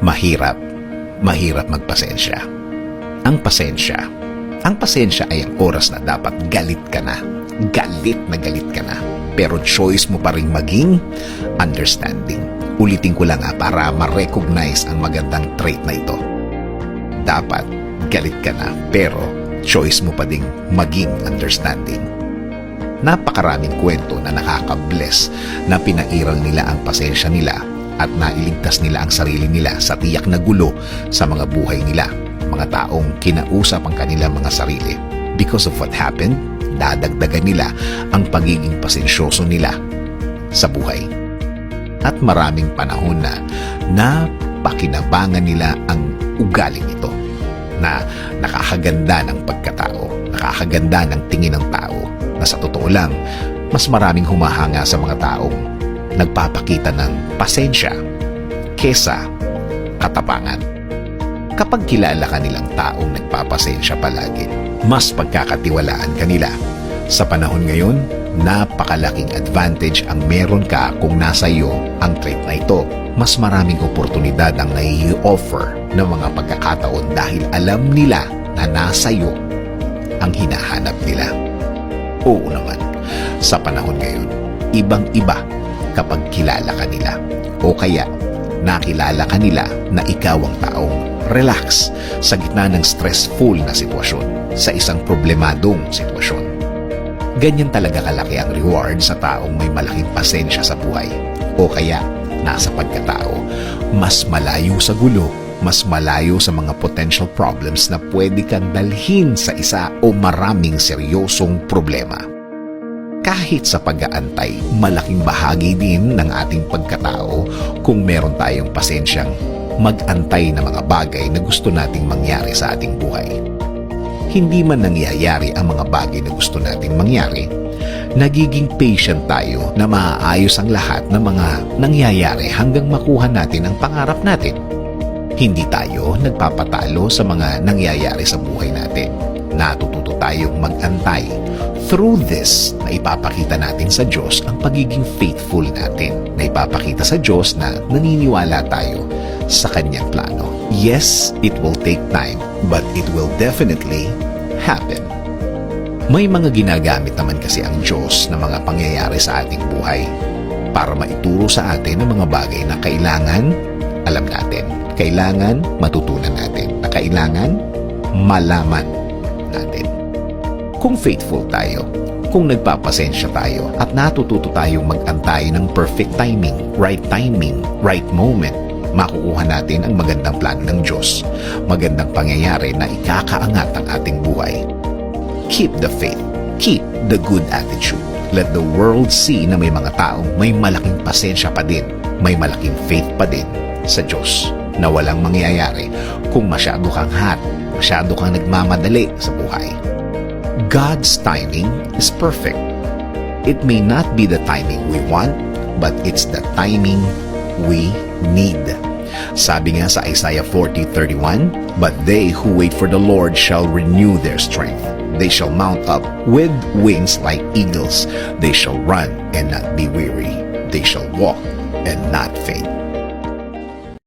Mahirap magpasensya. Ang pasensya ay ang oras na dapat galit ka na. Galit ka na. Pero choice mo pa rin maging understanding. Ulitin ko lang para ma-recognize ang magandang trait na ito. Dapat galit ka na, pero choice mo pa ding maging understanding. Napakaraming kwento na nakaka-bless na pinairal nila ang pasensya nila at nailigtas nila ang sarili nila sa tiyak na gulo sa mga buhay nila. Mga taong kinausap ang kanilang mga sarili. Because of what happened, dadagdagan nila ang pagiging pasensyoso nila sa buhay. At maraming panahon na napakinabangan nila ang ugaling ito na nakakaganda ng pagkatao, nakakaganda ng tingin ng tao, na sa totoo lang, mas maraming humahanga sa mga taong nagpapakita ng pasensya kesa katapangan. Kapag kilala ka nilang taong nagpapasensya palagi, mas pagkakatiwalaan ka nila. Sa panahon ngayon, napakalaking advantage ang meron ka kung nasa iyo ang trait na ito. Mas maraming oportunidad ang nai-offer ng mga pagkakataon dahil alam nila na nasa iyo ang hinahanap nila. Oo naman, sa panahon ngayon, ibang-iba kapag kilala ka nila o kaya nakilala ka nila na ikaw ang taong relax sa gitna ng stressful na sitwasyon, sa isang problemadong sitwasyon. Ganyan talaga kalaki ang reward sa taong may malaking pasensya sa buhay. O kaya, nasa pagkatao, mas malayo sa gulo, mas malayo sa mga potential problems na pwede kang dalhin sa isa o maraming seryosong problema. Kahit sa pag-aantay, malaking bahagi din ng ating pagkatao kung meron tayong pasensyang mag-antay ng mga bagay na gusto nating mangyari sa ating buhay. Hindi man nangyayari ang mga bagay na gusto nating mangyari, nagiging patient tayo na maaayos ang lahat ng mga nangyayari hanggang makuha natin ang pangarap natin. Hindi tayo nagpapatalo sa mga nangyayari sa buhay natin. Natututo tayong mag-antay. Through this, naipapakita natin sa Diyos ang pagiging faithful natin. Naipapakita sa Diyos na naniniwala tayo sa Kanyang plano. Yes, it will take time, but it will definitely happen. May mga ginagamit naman kasi ang Diyos na mga pangyayari sa ating buhay para maituro sa atin ang mga bagay na kailangan alam natin, kailangan matutunan natin, na kailangan malaman natin. Kung faithful tayo, kung nagpapasensya tayo at natututo tayong mag-antay ng perfect timing, right moment, makukuha natin ang magandang plano ng Diyos, magandang pangyayari na ikakaangat ang ating buhay. Keep the faith, keep the good attitude. Let the world see na may mga taong may malaking pasensya pa din, may malaking faith pa din sa Diyos na walang mangyayari kung masyado kang masyado kang nagmamadali sa buhay. God's timing is perfect. It may not be the timing we want, but it's the timing we need. Sabi nga sa Isaiah 40:31, "But they who wait for the Lord shall renew their strength. They shall mount up with wings like eagles. They shall run and not be weary. They shall walk and not faint."